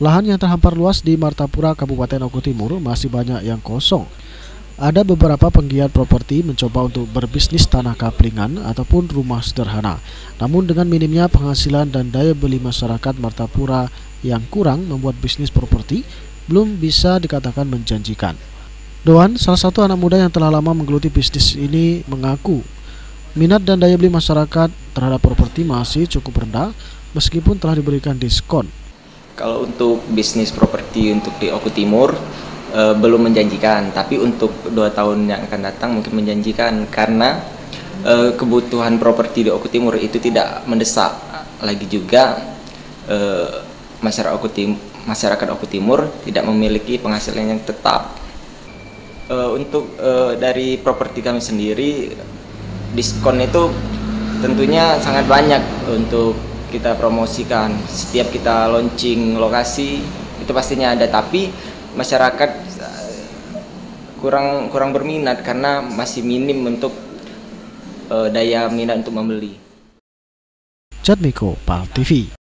Lahan yang terhampar luas di Martapura, Kabupaten Oku Timur masih banyak yang kosong. Ada beberapa penggiat properti mencoba untuk berbisnis tanah kaplingan ataupun rumah sederhana. Namun dengan minimnya penghasilan dan daya beli masyarakat Martapura yang kurang, membuat bisnis properti belum bisa dikatakan menjanjikan. Doan, salah satu anak muda yang telah lama menggeluti bisnis ini, mengaku minat dan daya beli masyarakat terhadap properti masih cukup rendah meskipun telah diberikan diskon. Kalau untuk bisnis properti untuk di Oku Timur belum menjanjikan, tapi untuk 2 tahun yang akan datang mungkin menjanjikan karena kebutuhan properti di Oku Timur itu tidak mendesak. Lagi juga masyarakat Oku Timur tidak memiliki penghasilan yang tetap. Untuk dari properti kami sendiri, diskon itu tentunya sangat banyak untuk kita promosikan. Setiap kita launching lokasi itu pastinya ada, tapi masyarakat kurang berminat karena masih minim untuk daya minat untuk membeli. Jatmiko, PAL TV.